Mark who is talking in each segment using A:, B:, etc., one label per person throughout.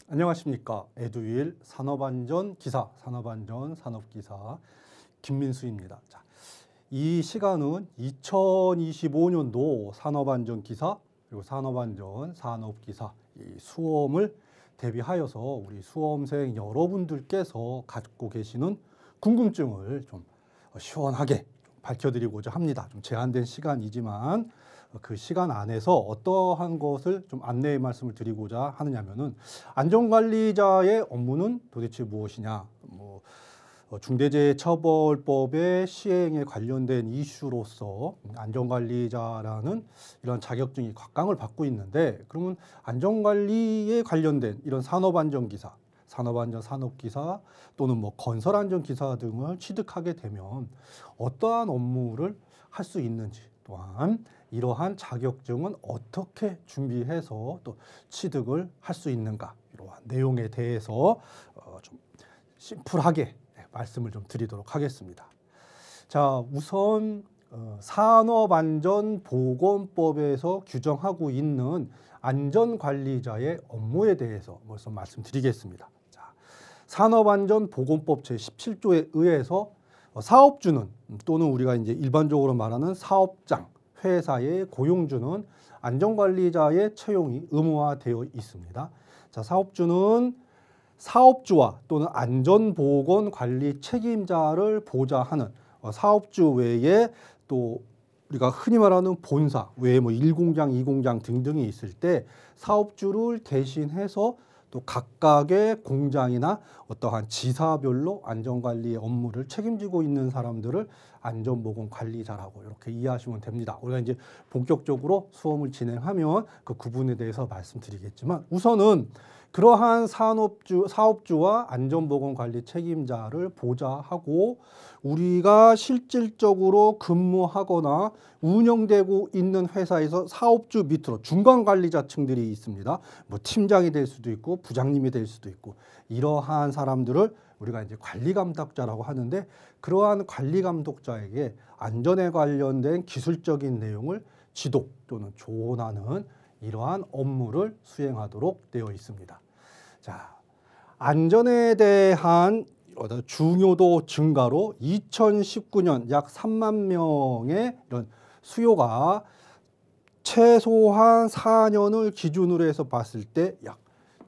A: 안녕하십니까. 에듀윌 산업안전기사, 산업기사 김민수입니다. 자, 이 시간은 2025년도 산업안전기사 그리고 산업기사 이 수험을 대비하여서 우리 수험생 여러분들께서 갖고 계시는 궁금증을 좀 시원하게 밝혀드리고자 합니다. 좀 제한된 시간이지만 그 시간 안에서 어떠한 것을 좀 안내의 말씀을 드리고자 하느냐면은 안전관리자의 업무는 도대체 무엇이냐, 중대재해처벌법의 시행에 관련된 이슈로서 안전관리자라는 이런 자격증이 각광을 받고 있는데, 그러면 안전관리에 관련된 이런 산업안전기사, 산업기사 또는 건설안전기사 등을 취득하게 되면 어떠한 업무를 할 수 있는지, 또한 이러한 자격증은 어떻게 준비해서 또 취득을 할 수 있는가, 이러한 내용에 대해서 좀 심플하게 말씀을 좀 드리도록 하겠습니다. 자, 우선 산업안전보건법에서 규정하고 있는 안전관리자의 업무에 대해서 먼저 말씀드리겠습니다. 자, 산업안전보건법 제17조에 의해서 사업주는, 또는 우리가 이제 일반적으로 말하는 사업장, 회사의 고용주는 안전관리자의 채용이 의무화되어 있습니다. 자, 사업주는 사업주와 또는 안전보건관리 책임자를 보좌하는 사업주 외에 또 우리가 흔히 말하는 본사 외에 1공장, 2공장 등등이 있을 때 사업주를 대신해서 또 각각의 공장이나 어떠한 지사별로 안전관리 업무를 책임지고 있는 사람들을 안전보건관리자라고 이렇게 이해하시면 됩니다. 우리가 이제 본격적으로 수험을 진행하면 그 구분에 대해서 말씀드리겠지만, 우선은 그러한 사업주와 안전보건관리 책임자를 보좌하고 우리가 실질적으로 근무하거나 운영되고 있는 회사에서 사업주 밑으로 중간관리자층들이 있습니다. 팀장이 될 수도 있고 부장님이 될 수도 있고, 이러한 사람들을 우리가 이제 관리감독자라고 하는데, 그러한 관리감독자에게 안전에 관련된 기술적인 내용을 지도 또는 조언하는 이러한 업무를 수행하도록 되어 있습니다. 자, 안전에 대한 중요도 증가로 2019년 약 3만 명의 이런 수요가 최소한 4년을 기준으로 해서 봤을 때 약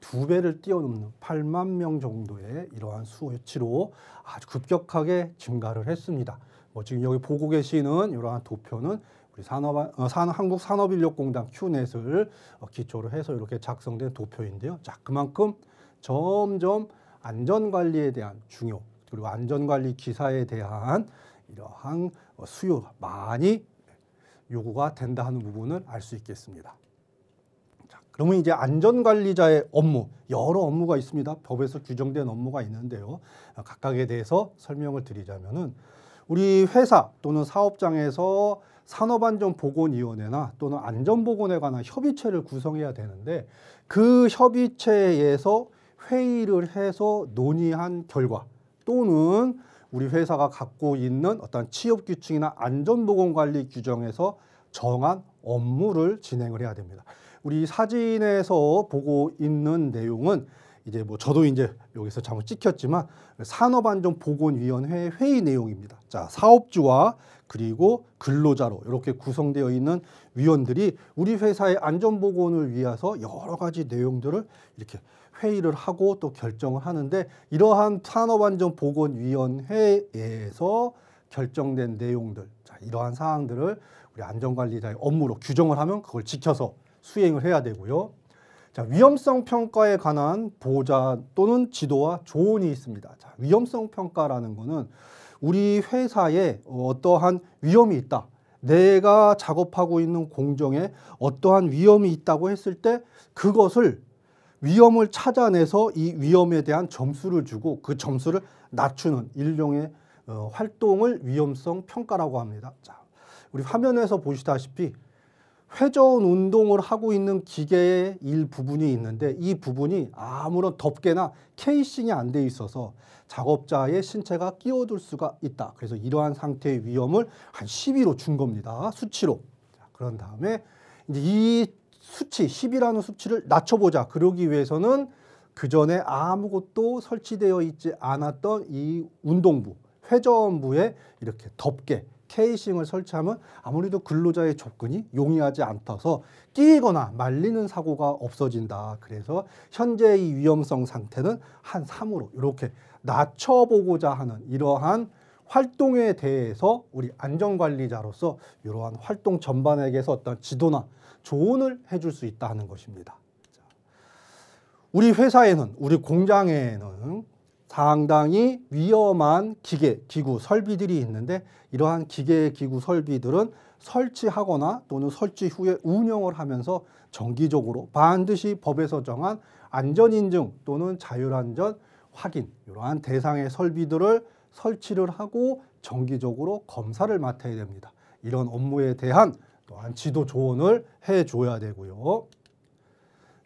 A: 2배를 뛰어넘는 8만 명 정도의 이러한 수치로 아주 급격하게 증가를 했습니다. 지금 여기 보고 계시는 이러한 도표는 우리 한국산업인력공단 큐넷을 기초로 해서 이렇게 작성된 도표인데요. 자, 그만큼 점점 안전관리에 대한 중요, 그리고 안전관리 기사에 대한 이러한 수요가 많이 요구가 된다 하는 부분을 알 수 있겠습니다. 자, 그러면 이제 안전관리자의 업무, 여러 업무가 있습니다. 법에서 규정된 업무가 있는데요. 각각에 대해서 설명을 드리자면은, 우리 회사 또는 사업장에서 산업안전보건위원회나 또는 안전보건에 관한 협의체를 구성해야 되는데, 그 협의체에서 회의를 해서 논의한 결과, 또는 우리 회사가 갖고 있는 어떤 취업규칙이나 안전보건관리 규정에서 정한 업무를 진행을 해야 됩니다. 우리 사진에서 보고 있는 내용은 이제 저도 이제 여기서 잘못 찍혔지만 산업안전보건위원회 회의 내용입니다. 자, 사업주와 그리고 근로자로 이렇게 구성되어 있는 위원들이 우리 회사의 안전보건을 위해서 여러 가지 내용들을 이렇게 회의를 하고 또 결정을 하는데, 이러한 산업안전보건위원회에서 결정된 내용들, 자, 이러한 사항들을 우리 안전관리자의 업무로 규정을 하면 그걸 지켜서 수행을 해야 되고요. 자, 위험성 평가에 관한 보좌 또는 지도와 조언이 있습니다. 자, 위험성 평가라는 거는 우리 회사에 어떠한 위험이 있다, 내가 작업하고 있는 공정에 어떠한 위험이 있다고 했을 때 그것을 위험을 찾아내서 이 위험에 대한 점수를 주고 그 점수를 낮추는 일종의 활동을 위험성 평가라고 합니다. 자, 우리 화면에서 보시다시피 회전 운동을 하고 있는 기계의 일부분이 있는데, 이 부분이 아무런 덮개나 케이싱이 안 돼 있어서 작업자의 신체가 끼어들 수가 있다. 그래서 이러한 상태의 위험을 한 12로 준 겁니다. 수치로. 자, 그런 다음에 이제 이 수치 10이라는 수치를 낮춰보자. 그러기 위해서는 그 전에 아무것도 설치되어 있지 않았던 이 운동부, 회전부에 이렇게 덮개, 케이싱을 설치하면 아무래도 근로자의 접근이 용이하지 않아서 끼거나 말리는 사고가 없어진다. 그래서 현재의 위험성 상태는 한 3으로 이렇게 낮춰보고자 하는 이러한 활동에 대해서 우리 안전관리자로서 이러한 활동 전반에 대해서 어떤 지도나 조언을 해줄 수 있다는 것입니다. 우리 회사에는, 우리 공장에는 상당히 위험한 기계, 기구, 설비들이 있는데 이러한 기계, 기구, 설비들은 설치하거나 또는 설치 후에 운영을 하면서 정기적으로 반드시 법에서 정한 안전인증 또는 자율안전 확인, 이러한 대상의 설비들을 설치를 하고 정기적으로 검사를 맡아야 됩니다. 이런 업무에 대한 또한 지도 조언을 해줘야 되고요.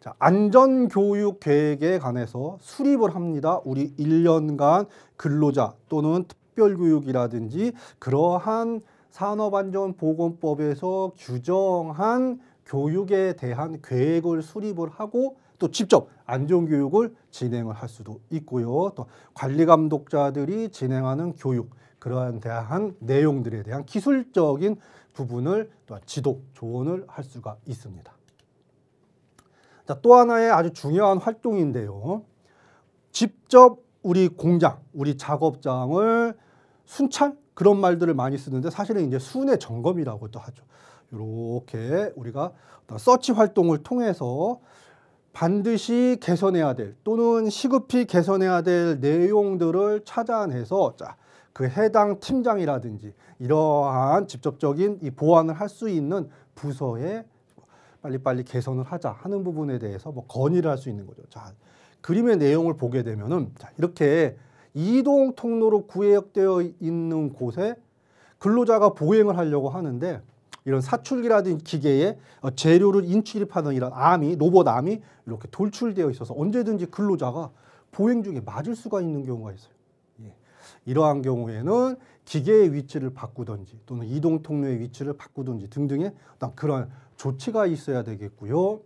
A: 자, 안전교육 계획에 관해서 수립을 합니다. 우리 1년간 근로자 또는 특별교육이라든지 그러한 산업안전보건법에서 규정한 교육에 대한 계획을 수립을 하고 또 직접 안전교육을 진행을 할 수도 있고요. 또 관리감독자들이 진행하는 교육, 그러한 대한 내용들에 대한 기술적인 부분을 또 지도, 조언을 할 수가 있습니다. 자, 또 하나의 아주 중요한 활동인데요. 직접 우리 공장, 우리 작업장을 순찰? 그런 말들을 많이 쓰는데 사실은 이제 순회 점검이라고도 하죠. 이렇게 우리가 서치 활동을 통해서 반드시 개선해야 될 또는 시급히 개선해야 될 내용들을 찾아내서 그 해당 팀장이라든지 이러한 직접적인 이 보완을 할 수 있는 부서에 빨리빨리 개선을 하자 하는 부분에 대해서 뭐 건의를 할 수 있는 거죠. 자, 그림의 내용을 보게 되면은 이렇게 이동 통로로 구획되어 있는 곳에 근로자가 보행을 하려고 하는데 이런 사출기라든지 기계에 재료를 인출입하는 이런 암이, 로봇 암이 이렇게 돌출되어 있어서 언제든지 근로자가 보행 중에 맞을 수가 있는 경우가 있어요. 예. 이러한 경우에는 기계의 위치를 바꾸든지 또는 이동 통로의 위치를 바꾸든지 등등의 어떤 그런 조치가 있어야 되겠고요.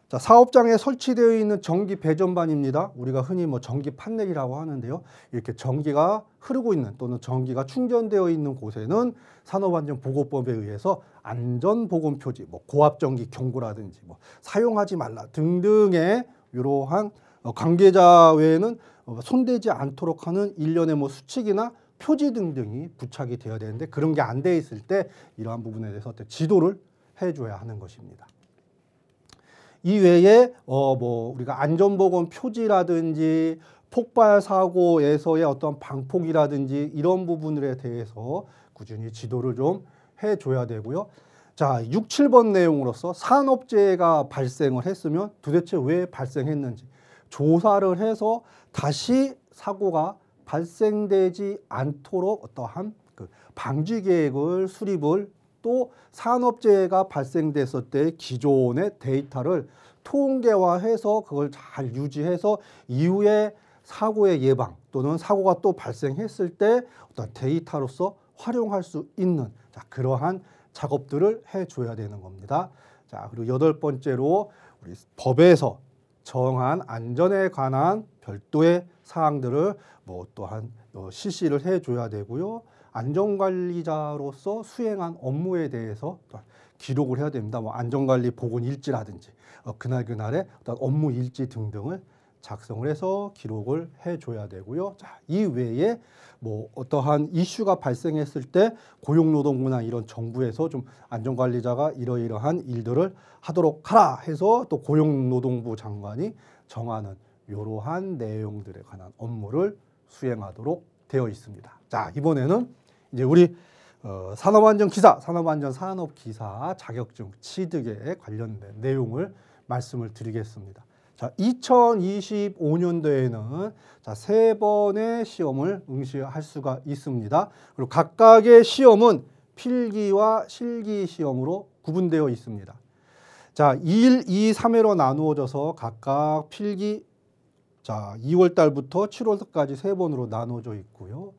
A: 자, 사업장에 설치되어 있는 전기 배전반입니다. 우리가 흔히 뭐 전기 판넬이라고 하는데요. 이렇게 전기가 흐르고 있는 또는 전기가 충전되어 있는 곳에는 산업안전보건법에 의해서 안전보건 표지, 뭐 고압전기 경고라든지 뭐 사용하지 말라 등등의 이러한 관계자 외에는 손대지 않도록 하는 일련의 뭐 수칙이나 표지 등등이 부착이 되어야 되는데 그런 게 안 돼 있을 때 이러한 부분에 대해서 어떤 지도를 해줘야 하는 것입니다. 이외에 뭐 우리가 안전보건 표지라든지 폭발 사고에서의 어떤 방폭이라든지 이런 부분들에 대해서 꾸준히 지도를 좀 해줘야 되고요. 자, 6, 7번 내용으로서 산업재해가 발생을 했으면 도대체 왜 발생했는지 조사를 해서 다시 사고가 발생되지 않도록 어떠한 그 방지 계획을 수립을 또 산업재해가 발생됐을 때 기존의 데이터를 통계화해서 그걸 잘 유지해서 이후에 사고의 예방 또는 사고가 또 발생했을 때 어떤 데이터로서 활용할 수 있는 그러한 작업들을 해줘야 되는 겁니다. 자, 그리고 8번째로 우리 법에서 정한 안전에 관한 별도의 사항들을 뭐 또한 실시를 해줘야 되고요. 안전관리자로서 수행한 업무에 대해서 기록을 해야 됩니다. 뭐 안전관리 보건 일지라든지 그날그날의 어떤 업무 일지 등등을 작성을 해서 기록을 해줘야 되고요. 자, 이 외에 뭐 어떠한 이슈가 발생했을 때 고용노동부나 이런 정부에서 좀 안전관리자가 이러이러한 일들을 하도록 하라 해서 또 고용노동부 장관이 정하는 이러한 내용들에 관한 업무를 수행하도록 되어 있습니다. 자, 이번에는 이제 우리 산업안전기사, 산업안전산업기사 자격증 취득에 관련된 내용을 말씀을 드리겠습니다. 자, 2025년도에는 자, 3번의 시험을 응시할 수가 있습니다. 그리고 각각의 시험은 필기와 실기 시험으로 구분되어 있습니다. 자, 1, 2, 3회로 나누어져서 각각 필기 자, 2월 달부터 7월 달까지 3번으로 나눠져 있고요.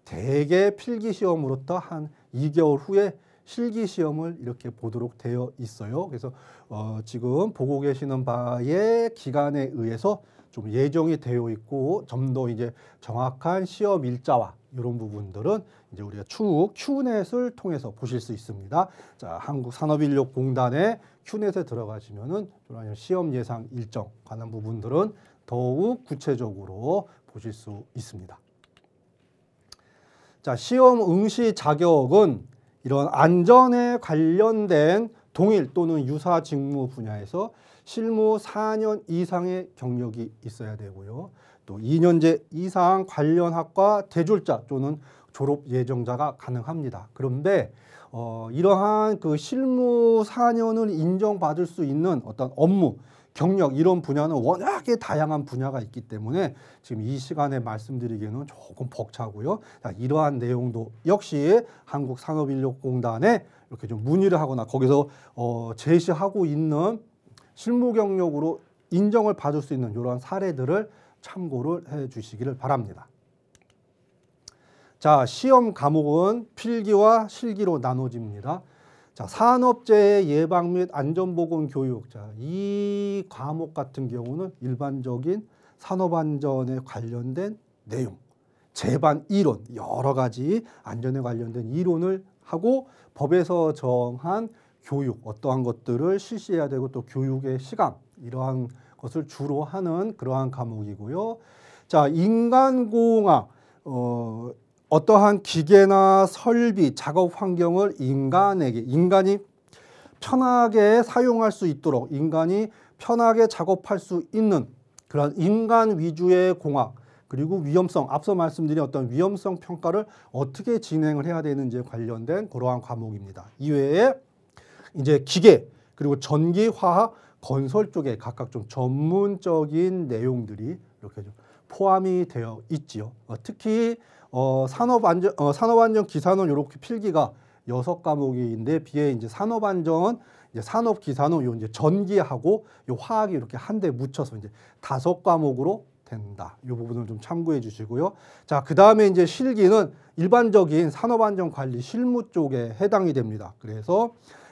A: 대개 필기 시험으로부터 한 2개월 후에 실기 시험을 이렇게 보도록 되어 있어요. 그래서 지금 보고 계시는 바의 기간에 의해서 좀 예정이 되어 있고 좀 더 이제 정확한 시험 일자와 이런 부분들은 이제 우리가 추후 큐넷을 통해서 보실 수 있습니다. 자, 한국산업인력공단의 큐넷에 들어가시면은 시험 예상 일정 관한 부분들은 더욱 구체적으로 보실 수 있습니다. 자, 시험 응시 자격은 이런 안전에 관련된 동일 또는 유사 직무 분야에서 실무 4년 이상의 경력이 있어야 되고요. 또 2년제 이상 관련 학과 대졸자 또는 졸업 예정자가 가능합니다. 그런데 이러한 그 실무 4년을 인정받을 수 있는 어떤 업무, 경력 이런 분야는 워낙에 다양한 분야가 있기 때문에 지금 이 시간에 말씀드리기에는 조금 벅차고요. 자, 이러한 내용도 역시 한국산업인력공단에 이렇게 좀 문의를 하거나 거기서 제시하고 있는 실무 경력으로 인정을 받을 수 있는 이러한 사례들을 참고를 해 주시기를 바랍니다. 자, 시험 과목은 필기와 실기로 나눠집니다. 자, 산업재해 예방 및 안전보건 교육. 자, 이 과목 같은 경우는 일반적인 산업안전에 관련된 내용, 제반 이론, 여러 가지 안전에 관련된 이론을 하고 법에서 정한 교육, 어떠한 것들을 실시해야 되고 또 교육의 시간, 이러한 것을 주로 하는 그러한 과목이고요. 자, 인간공학, 어떠한 기계나 설비, 작업 환경을 인간이 편하게 사용할 수 있도록 인간이 편하게 작업할 수 있는 그런 인간 위주의 공학, 그리고 위험성, 앞서 말씀드린 어떤 위험성 평가를 어떻게 진행을 해야 되는지에 관련된 그러한 과목입니다. 이외에 이제 기계, 그리고 전기, 화학, 건설 쪽에 각각 좀 전문적인 내용들이 이렇게 좀 포함이 되어 있지요. 특히 산업안전 기사는 이렇게 필기가 6과목인데 비해 이제 산업안전, 이제 산업기사는 요 이제 전기하고 요 화학이 이렇게 한데 묻혀서 이제 5과목으로 된다. 이 부분을 좀 참고해 주시고요. 자, 그 다음에 이제 실기는 일반적인 산업안전관리 실무 쪽에 해당이 됩니다. 그래서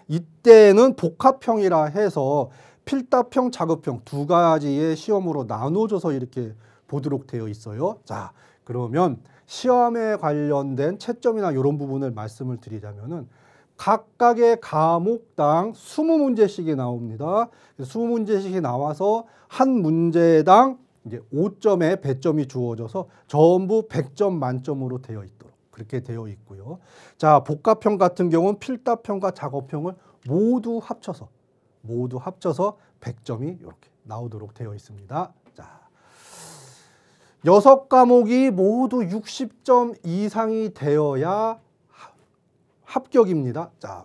A: 이때는 복합형이라 해서 필답형, 작업형 두 가지의 시험으로 나눠져서 이렇게 보도록 되어 있어요. 자, 그러면 시험에 관련된 채점이나 이런 부분을 말씀을 드리자면은 각각의 과목당 20문제씩이 나옵니다. 20문제씩이 나와서 한 문제당 이제 5점의 배점이 주어져서 전부 100점 만점으로 되어 있도록 그렇게 되어 있고요. 자, 복합형 같은 경우는 필답형과 작업형을 모두 합쳐서 100점이 이렇게 나오도록 되어 있습니다. 자, 6과목이 모두 60점 이상이 되어야 합격입니다. 자,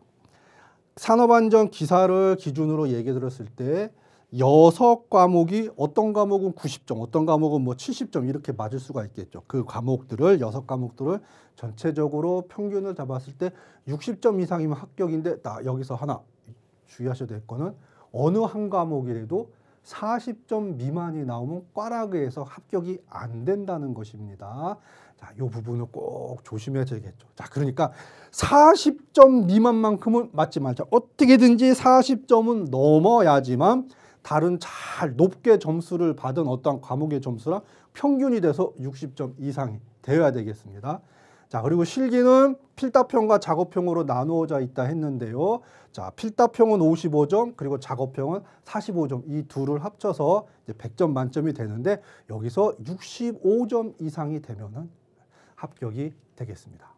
A: 산업안전 기사를 기준으로 얘기 들었을 때 6과목이 어떤 과목은 90점, 어떤 과목은 뭐 70점 이렇게 맞을 수가 있겠죠. 그 과목들을 6과목들을 전체적으로 평균을 잡았을 때 60점 이상이면 합격인데 여기서 하나 주의하셔야 될 거는 어느 한 과목이라도 40점 미만이 나오면 꽈라그에서 합격이 안 된다는 것입니다. 자, 이 부분을 꼭 조심해야겠죠. 자, 그러니까 40점 미만만큼은 맞지 말자. 어떻게든지 40점은 넘어야지만 다른 잘 높게 점수를 받은 어떤 과목의 점수랑 평균이 돼서 60점 이상이 되어야 되겠습니다. 자, 그리고 실기는 필답형과 작업형으로 나누어져 있다 했는데요. 자, 필답형은 55점, 그리고 작업형은 45점. 이 둘을 합쳐서 이제 100점 만점이 되는데 여기서 65점 이상이 되면은 합격이 되겠습니다.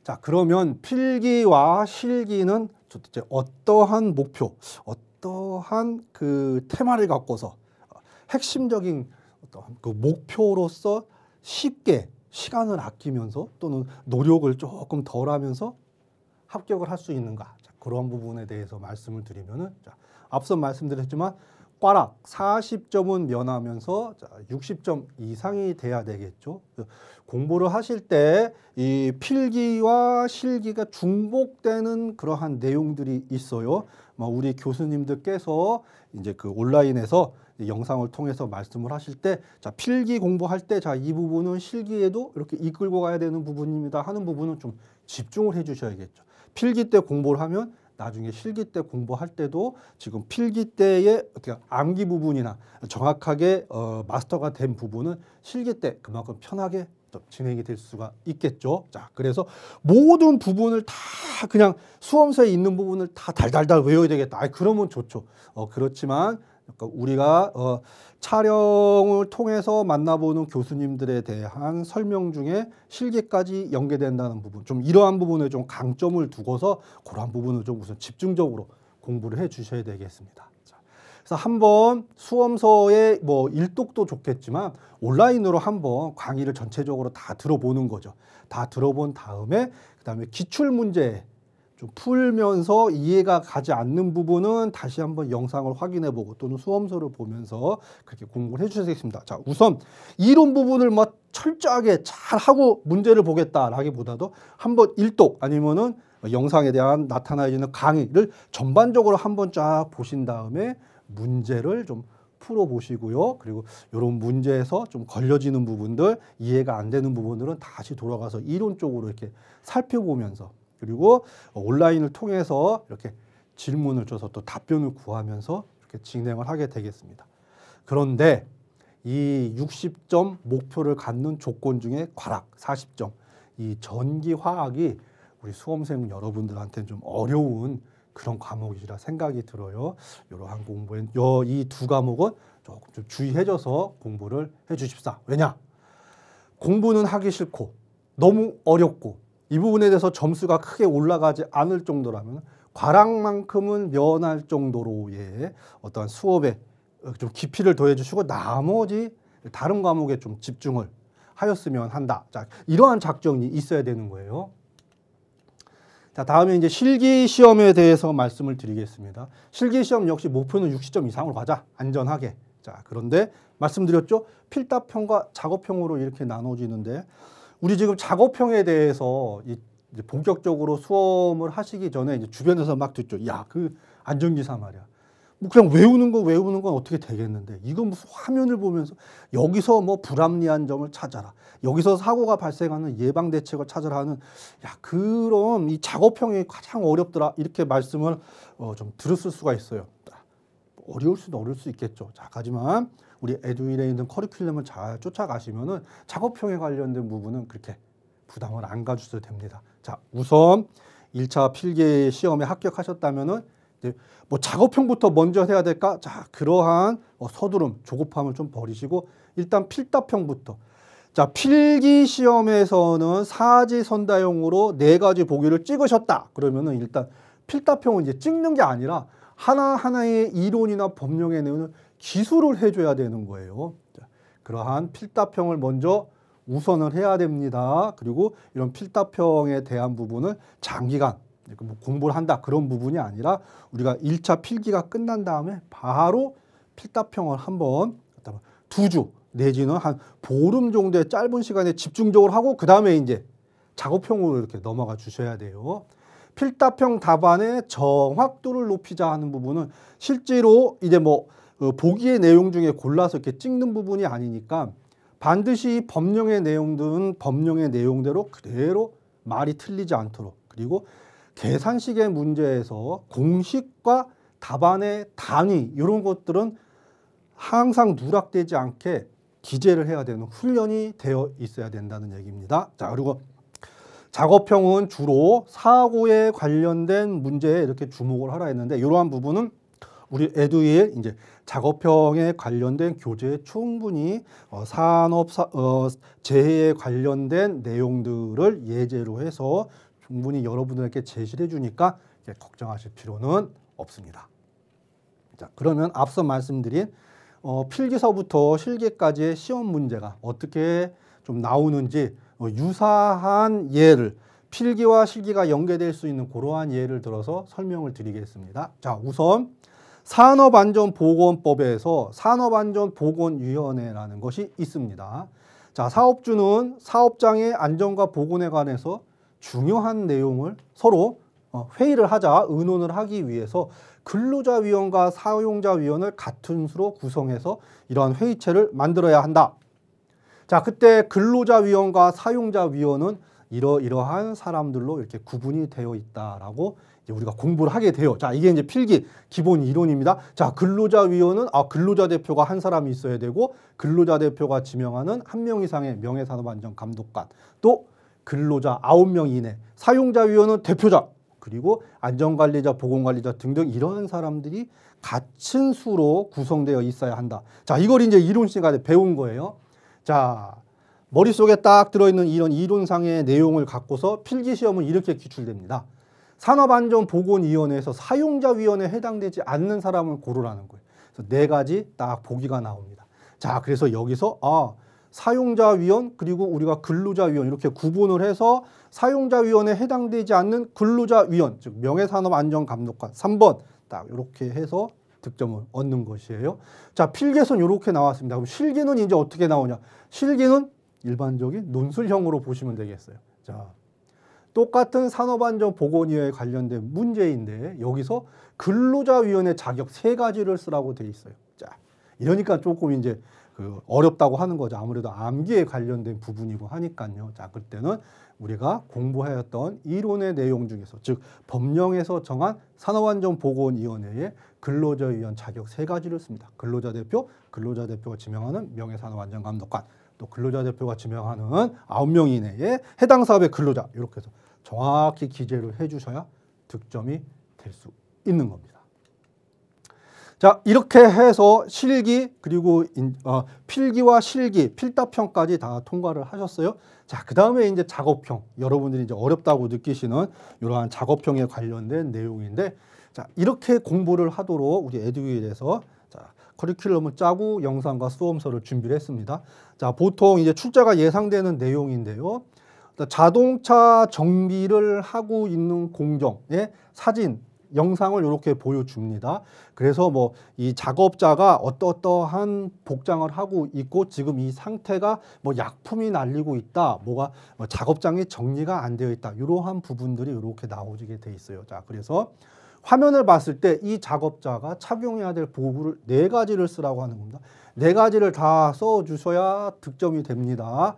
A: 자, 그러면 필기와 실기는 도대체 어떠한 목표, 어떠한 그 테마를 갖고서 핵심적인 어떠한 그 목표로서 쉽게 시간을 아끼면서 또는 노력을 조금 덜 하면서 합격을 할 수 있는가. 자, 그런 부분에 대해서 말씀을 드리면은, 자, 앞서 말씀드렸지만 꽈락 40점은 면하면서 60점 이상이 돼야 되겠죠. 공부를 하실 때 이 필기와 실기가 중복되는 그러한 내용들이 있어요. 우리 교수님들께서 이제 그 온라인에서 영상을 통해서 말씀을 하실 때, 자, 필기 공부할 때, 자, 이 부분은 실기에도 이렇게 이끌고 가야 되는 부분입니다 하는 부분은 좀 집중을 해주셔야겠죠. 필기 때 공부를 하면 나중에 실기 때 공부할 때도 지금 필기 때의 어떻게 암기 부분이나 정확하게 마스터가 된 부분은 실기 때 그만큼 편하게 진행이 될 수가 있겠죠. 자, 그래서 모든 부분을 다 그냥 수험서에 있는 부분을 다 달달달 외워야 되겠다. 그러면 좋죠. 그렇지만 우리가 촬영을 통해서 만나보는 교수님들에 대한 설명 중에 실기까지 연계된다는 부분, 좀 이러한 부분에 좀 강점을 두고서 그러한 부분을 좀 우선 집중적으로 공부를 해 주셔야 되겠습니다. 그래서 한번 수험서의 뭐 일독도 좋겠지만 온라인으로 한번 강의를 전체적으로 다 들어보는 거죠. 다 들어본 다음에 그다음에 기출 문제 좀 풀면서 이해가 가지 않는 부분은 다시 한번 영상을 확인해 보고 또는 수험서를 보면서 그렇게 공부를 해 주셔야겠습니다. 자, 우선 이론 부분을 뭐 철저하게 잘 하고 문제를 보겠다라기보다도 한번 일독 아니면은 영상에 대한 나타나 있는 강의를 전반적으로 한번 쫙 보신 다음에 문제를 좀 풀어보시고요. 그리고 이런 문제에서 좀 걸려지는 부분들, 이해가 안 되는 부분들은 다시 돌아가서 이론 쪽으로 이렇게 살펴보면서 그리고 온라인을 통해서 이렇게 질문을 줘서 또 답변을 구하면서 이렇게 진행을 하게 되겠습니다. 그런데 이 60점 목표를 갖는 조건 중에 과락 40점, 이 전기화학이 우리 수험생 여러분들한테는 좀 어려운 그런 과목이라 생각이 들어요. 이러한 공부에 이 두 과목은 조금 좀 주의해줘서 공부를 해주십사. 왜냐? 공부는 하기 싫고 너무 어렵고 이 부분에 대해서 점수가 크게 올라가지 않을 정도라면 과락만큼은 면할 정도로의 어떠한 수업에 좀 깊이를 더해 주시고 나머지 다른 과목에 좀 집중을 하였으면 한다. 자, 이러한 작전이 있어야 되는 거예요. 자, 다음에 이제 실기 시험에 대해서 말씀을 드리겠습니다. 실기 시험 역시 목표는 60점 이상으로 가자. 안전하게. 자, 그런데 말씀드렸죠? 필답형과 작업형으로 이렇게 나눠지는데 우리 지금 작업형에 대해서 이제 본격적으로 수험을 하시기 전에 이제 주변에서 막 듣죠. 야, 그 안전기사 말이야. 뭐 그냥 외우는 건 어떻게 되겠는데 이거 무슨 화면을 보면서 여기서 뭐 불합리한 점을 찾아라. 여기서 사고가 발생하는 예방 대책을 찾아라 하는 야, 그럼 이 작업형이 가장 어렵더라. 이렇게 말씀을 좀 들었을 수가 있어요. 어려울 수는 어려울 수 있겠죠. 자, 하지만 우리 에듀윌에 있는 커리큘럼을 잘 쫓아가시면은 작업형에 관련된 부분은 그렇게 부담을 안 가주셔도 됩니다. 자, 우선 1차 필기 시험에 합격하셨다면은 이제 뭐 작업형부터 먼저 해야 될까? 자, 그러한 서두름, 조급함을 좀 버리시고 일단 필답형부터. 자, 필기 시험에서는 사지선다형으로 4가지 보기를 찍으셨다. 그러면은 일단 필답형은 이제 찍는 게 아니라 하나하나의 이론이나 법령의 내용을 기술을 해줘야 되는 거예요. 자, 그러한 필답형을 먼저 우선을 해야 됩니다. 그리고 이런 필답형에 대한 부분을 장기간 뭐 공부를 한다 그런 부분이 아니라 우리가 1차 필기가 끝난 다음에 바로 필답형을 한번 2주 내지는 한 보름 정도의 짧은 시간에 집중적으로 하고 그 다음에 이제 작업형으로 이렇게 넘어가 주셔야 돼요. 필답형 답안의 정확도를 높이자 하는 부분은 실제로 이제 뭐 보기의 내용 중에 골라서 이렇게 찍는 부분이 아니니까 반드시 법령의 내용들은 법령의 내용대로 그대로 말이 틀리지 않도록 그리고 계산식의 문제에서 공식과 답안의 단위 이런 것들은 항상 누락되지 않게 기재를 해야 되는 훈련이 되어 있어야 된다는 얘기입니다. 자, 그리고 작업형은 주로 사고에 관련된 문제에 이렇게 주목을 하라 했는데 이러한 부분은 우리 에듀윌 이제 작업형에 관련된 교재에 충분히 산업 재해에 관련된 내용들을 예제로 해서 충분히 여러분들에게 제시를 해주니까 걱정하실 필요는 없습니다. 자, 그러면 앞서 말씀드린 필기서부터 실기까지의 시험 문제가 어떻게 좀 나오는지 유사한 예를 필기와 실기가 연계될 수 있는 그러한 예를 들어서 설명을 드리겠습니다. 자, 우선 산업안전보건법에서 산업안전보건위원회라는 것이 있습니다. 자, 사업주는 사업장의 안전과 보건에 관해서 중요한 내용을 서로 회의를 하자 의논을 하기 위해서 근로자위원과 사용자위원을 같은 수로 구성해서 이러한 회의체를 만들어야 한다. 자, 그때 근로자위원과 사용자위원은 이러이러한 사람들로 이렇게 구분이 되어 있다라고 이제 우리가 공부를 하게 돼요. 자, 이게 이제 필기 기본 이론입니다. 자, 근로자위원은 근로자 대표가 한 사람이 있어야 되고 근로자 대표가 지명하는 한 명 이상의 명예산업안전감독관, 또 근로자 9명 이내, 사용자위원은 대표자, 그리고 안전관리자, 보건관리자 등등 이러한 사람들이 같은 수로 구성되어 있어야 한다. 자, 이걸 이제 이론 시간에 배운 거예요. 자, 머릿속에 딱 들어있는 이런 이론상의 내용을 갖고서 필기시험은 이렇게 기출됩니다. 산업안전보건위원회에서 사용자위원회에 해당되지 않는 사람을 고르라는 거예요. 그래서 4가지 딱 보기가 나옵니다. 자, 그래서 여기서 사용자위원 그리고 우리가 근로자위원 이렇게 구분을 해서 사용자위원회에 해당되지 않는 근로자위원, 즉 명예산업안전감독관 3번 딱 이렇게 해서 득점을 얻는 것이에요. 자, 필기에서는 이렇게 나왔습니다. 그럼 실기는 이제 어떻게 나오냐? 실기는 일반적인 논술형으로 보시면 되겠어요. 자, 똑같은 산업안전보건위원회에 관련된 문제인데 여기서 근로자위원회 자격 3가지를 쓰라고 돼 있어요. 자, 이러니까 조금 이제 어렵다고 하는 거죠. 아무래도 암기에 관련된 부분이고 하니까요. 자, 그때는 우리가 공부하였던 이론의 내용 중에서, 즉 법령에서 정한 산업안전보건위원회의 근로자위원 자격 3가지를 씁니다. 근로자 대표, 근로자 대표가 지명하는 명예산업안전감독관, 또 근로자 대표가 지명하는 9명 이내에 해당 사업의 근로자, 이렇게 해서 정확히 기재를 해주셔야 득점이 될 수 있는 겁니다. 자, 이렇게 해서 실기 그리고 필기와 실기, 필답형까지 다 통과를 하셨어요. 자, 그 다음에 이제 작업형, 여러분들이 이제 어렵다고 느끼시는 이러한 작업형에 관련된 내용인데, 자, 이렇게 공부를 하도록 우리 에듀윌에서 커리큘럼을 짜고 영상과 수험서를 준비를 했습니다. 자, 보통 이제 출제가 예상되는 내용인데요. 자동차 정비를 하고 있는 공정의 사진, 영상을 이렇게 보여줍니다. 그래서 뭐 이 작업자가 어떠한 복장을 하고 있고 지금 이 상태가 뭐 약품이 날리고 있다, 뭐가 작업장이 정리가 안 되어 있다, 이러한 부분들이 이렇게 나오게 돼 있어요. 자, 그래서 화면을 봤을 때 이 작업자가 착용해야 될 보호구를 4가지를 쓰라고 하는 겁니다. 4가지를 다 써주셔야 득점이 됩니다.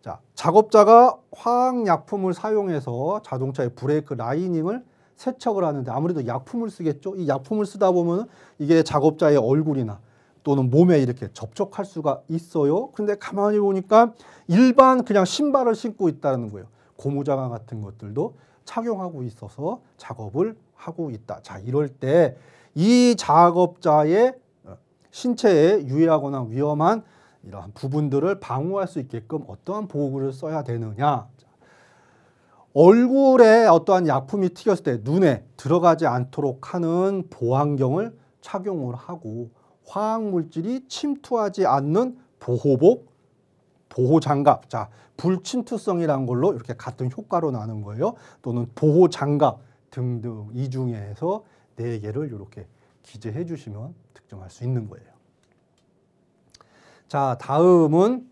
A: 자, 작업자가 화학약품을 사용해서 자동차의 브레이크 라이닝을 세척을 하는데 아무래도 약품을 쓰겠죠. 이 약품을 쓰다 보면 이게 작업자의 얼굴이나 또는 몸에 이렇게 접촉할 수가 있어요. 근데 가만히 보니까 일반 그냥 신발을 신고 있다는 거예요. 고무장갑 같은 것들도 착용하고 있어서 작업을 하고 있다. 자, 이럴 때 이 작업자의 신체에 유해하거나 위험한 이러한 부분들을 방어할 수 있게끔 어떠한 보호구를 써야 되느냐. 얼굴에 어떠한 약품이 튀겼을 때 눈에 들어가지 않도록 하는 보안경을 착용을 하고 화학물질이 침투하지 않는 보호복, 보호장갑, 자, 불침투성이라는 걸로 이렇게 같은 효과로 나는 거예요. 또는 보호장갑 등등 이 중에서 4개를 이렇게 기재해 주시면 득점할 수 있는 거예요. 자, 다음은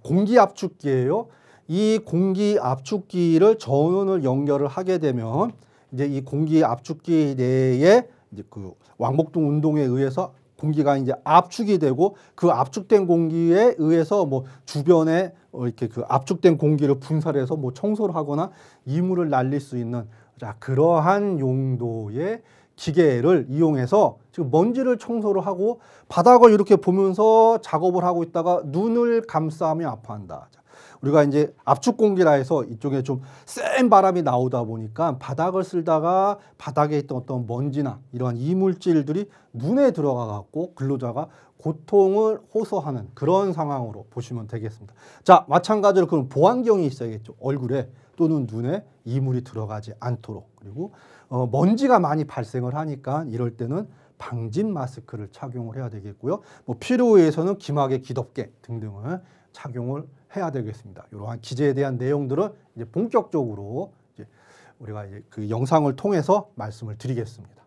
A: 공기압축기예요. 이 공기압축기를 전원을 연결을 하게 되면 이제 이 공기압축기 내에 이제 그 왕복등 운동에 의해서 공기가 이제 압축이 되고 그 압축된 공기에 의해서 뭐 주변에 이렇게 그 압축된 공기를 분사해서 뭐 청소를 하거나 이물을 날릴 수 있는, 자, 그러한 용도의 기계를 이용해서 지금 먼지를 청소를 하고 바닥을 이렇게 보면서 작업을 하고 있다가 눈을 감싸며 아파한다. 자, 우리가 이제 압축 공기라 해서 이쪽에 좀 센 바람이 나오다 보니까 바닥을 쓸다가 바닥에 있던 어떤 먼지나 이러한 이물질들이 눈에 들어가 갖고 근로자가 고통을 호소하는 그런 상황으로 보시면 되겠습니다. 자, 마찬가지로 그럼 보안경이 있어야겠죠. 얼굴에 또는 눈에 이물이 들어가지 않도록. 그리고 먼지가 많이 발생을 하니까 이럴 때는 방진 마스크를 착용을 해야 되겠고요. 뭐 필요에 의해서는 기막의 기덮개 등등을 착용을 해야 되겠습니다. 이러한 기재에 대한 내용들은 이제 본격적으로 이제 우리가 이제 그 영상을 통해서 말씀을 드리겠습니다.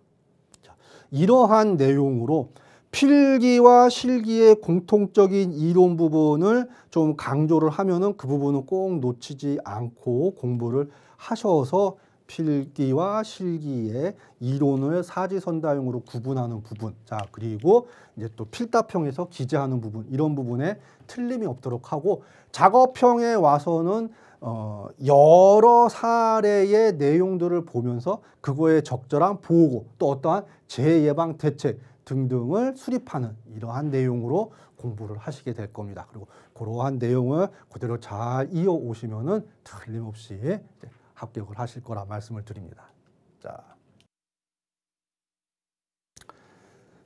A: 자, 이러한 내용으로 필기와 실기의 공통적인 이론 부분을 좀 강조를 하면은 그 부분은 꼭 놓치지 않고 공부를 하셔서 필기와 실기의 이론을 사지선다형으로 구분하는 부분, 자, 그리고 이제 또 필답형에서 기재하는 부분, 이런 부분에 틀림이 없도록 하고 작업형에 와서는 여러 사례의 내용들을 보면서 그거에 적절한 보고 또 어떠한 재예방 대책 등등을 수립하는 이러한 내용으로 공부를 하시게 될 겁니다. 그리고 그러한 내용을 그대로 잘 이어오시면은 틀림없이 합격을 하실 거라 말씀을 드립니다.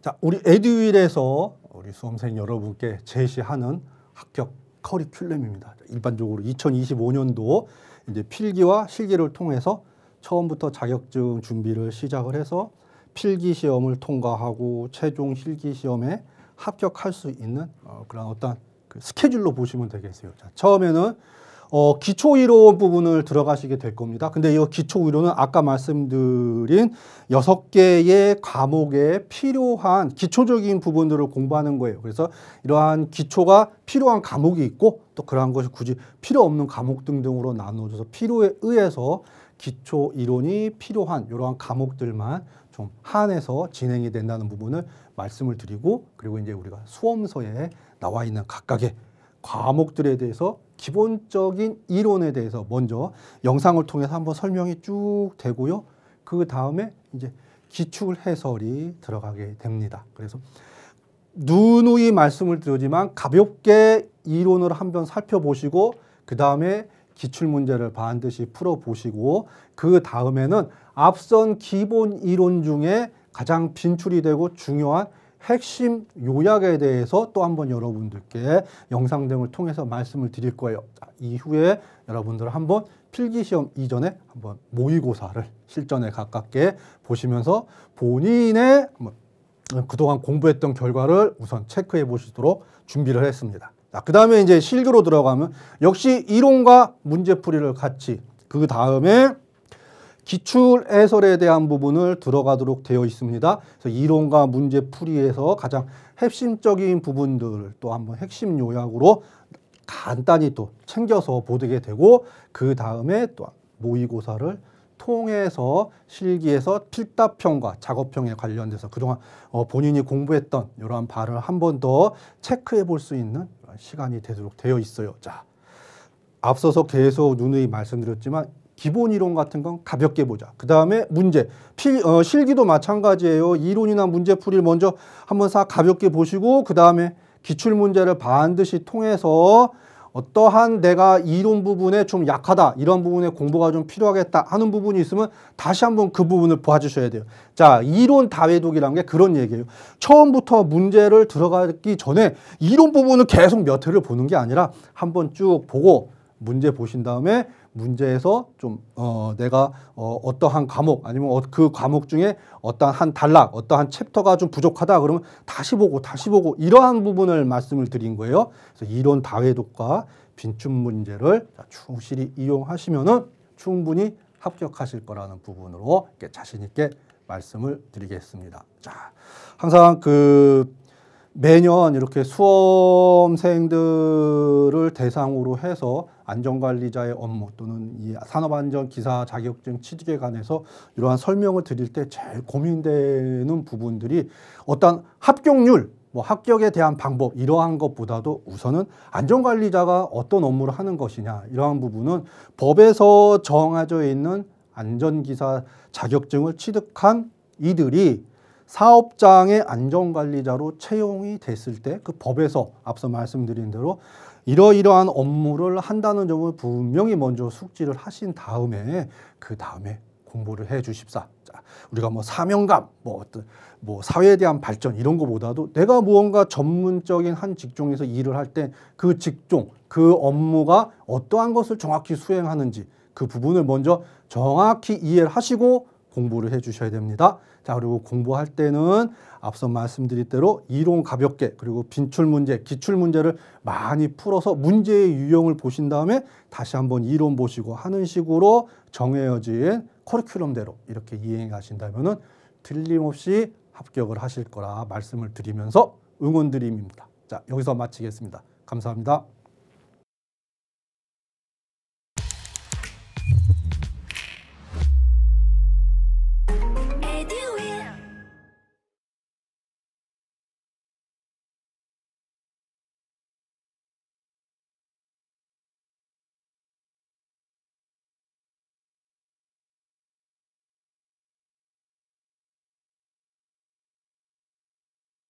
A: 자, 우리 에듀윌에서 우리 수험생 여러분께 제시하는 합격 커리큘럼입니다. 일반적으로 2025년도 이제 필기와 실기를 통해서 처음부터 자격증 준비를 시작을 해서 필기 시험을 통과하고 최종 실기 시험에 합격할 수 있는 그런 어떤 그 스케줄로 보시면 되겠어요. 자, 처음에는 기초 이론 부분을 들어가시게 될 겁니다. 근데 이 기초 이론은 아까 말씀드린 6개의 과목에 필요한 기초적인 부분들을 공부하는 거예요. 그래서 이러한 기초가 필요한 과목이 있고 또 그러한 것이 굳이 필요 없는 과목 등등으로 나누어져서 필요에 의해서 기초 이론이 필요한 이러한 과목들만 좀 한해서 진행이 된다는 부분을 말씀을 드리고, 그리고 이제 우리가 수험서에 나와 있는 각각의 과목들에 대해서 기본적인 이론에 대해서 먼저 영상을 통해서 한번 설명이 쭉 되고요. 그 다음에 이제 기출 해설이 들어가게 됩니다. 그래서 누누이 말씀을 드리지만 가볍게 이론을 한번 살펴보시고 그 다음에 기출 문제를 반드시 풀어보시고 그 다음에는 앞선 기본 이론 중에 가장 빈출이 되고 중요한 핵심 요약에 대해서 또 한번 여러분들께 영상 등을 통해서 말씀을 드릴 거예요. 자, 이후에 여러분들 한번 필기시험 이전에 한번 모의고사를 실전에 가깝게 보시면서 본인의 그동안 공부했던 결과를 우선 체크해 보시도록 준비를 했습니다. 자, 그 다음에 이제 실기로 들어가면 역시 이론과 문제풀이를 같이 그 다음에 기출 해설에 대한 부분을 들어가도록 되어 있습니다. 그래서 이론과 문제풀이에서 가장 핵심적인 부분들을 또 한번 핵심 요약으로 간단히 또 챙겨서 보게 되고 그 다음에 또 모의고사를 통해서 실기에서 필답형과 작업형에 관련돼서 그동안 본인이 공부했던 이러한 바를 한 번 더 체크해 볼 수 있는 시간이 되도록 되어 있어요. 자, 앞서서 계속 누누이 말씀드렸지만 기본 이론 같은 건 가볍게 보자. 그 다음에 문제, 실기도 마찬가지예요. 이론이나 문제풀이를 먼저 한번 싹 가볍게 보시고 그 다음에 기출문제를 반드시 통해서 어떠한 내가 이론 부분에 좀 약하다, 이런 부분에 공부가 좀 필요하겠다 하는 부분이 있으면 다시 한번 그 부분을 봐주셔야 돼요. 자, 이론 다회독이라는 게 그런 얘기예요. 처음부터 문제를 들어가기 전에 이론 부분을 계속 몇 회를 보는 게 아니라 한번 쭉 보고 문제 보신 다음에 문제에서 좀 내가 어떠한 과목 아니면 그 과목 중에 어떠한 한 단락, 어떠한 챕터가 좀 부족하다 그러면 다시 보고 이러한 부분을 말씀을 드린 거예요. 그래서 이론 다회독과 빈춤 문제를 충실히 이용하시면은 충분히 합격하실 거라는 부분으로 이렇게 자신 있게 말씀을 드리겠습니다. 자, 항상 매년 이렇게 수험생들을 대상으로 해서 안전관리자의 업무 또는 이 산업안전기사 자격증 취득에 관해서 이러한 설명을 드릴 때 제일 고민되는 부분들이 어떤 합격률, 합격에 대한 방법 이러한 것보다도 우선은 안전관리자가 어떤 업무를 하는 것이냐 이러한 부분은 법에서 정해져 있는 안전기사 자격증을 취득한 이들이 사업장의 안전관리자로 채용이 됐을 때 그 법에서 앞서 말씀드린 대로 이러이러한 업무를 한다는 점을 분명히 먼저 숙지를 하신 다음에 그 다음에 공부를 해 주십사. 자, 우리가 사명감, 사회에 대한 발전 이런 것보다도 내가 무언가 전문적인 한 직종에서 일을 할 때 그 직종, 그 업무가 어떠한 것을 정확히 수행하는지 그 부분을 먼저 정확히 이해를 하시고 공부를 해 주셔야 됩니다. 자, 그리고 공부할 때는 앞서 말씀드린 대로 이론 가볍게 그리고 빈출 문제, 기출 문제를 많이 풀어서 문제의 유형을 보신 다음에 다시 한번 이론 보시고 하는 식으로 정해진 커리큘럼대로 이렇게 이행해 가신다면은 틀림없이 합격을 하실 거라 말씀을 드리면서 응원드립니다. 자, 여기서 마치겠습니다. 감사합니다.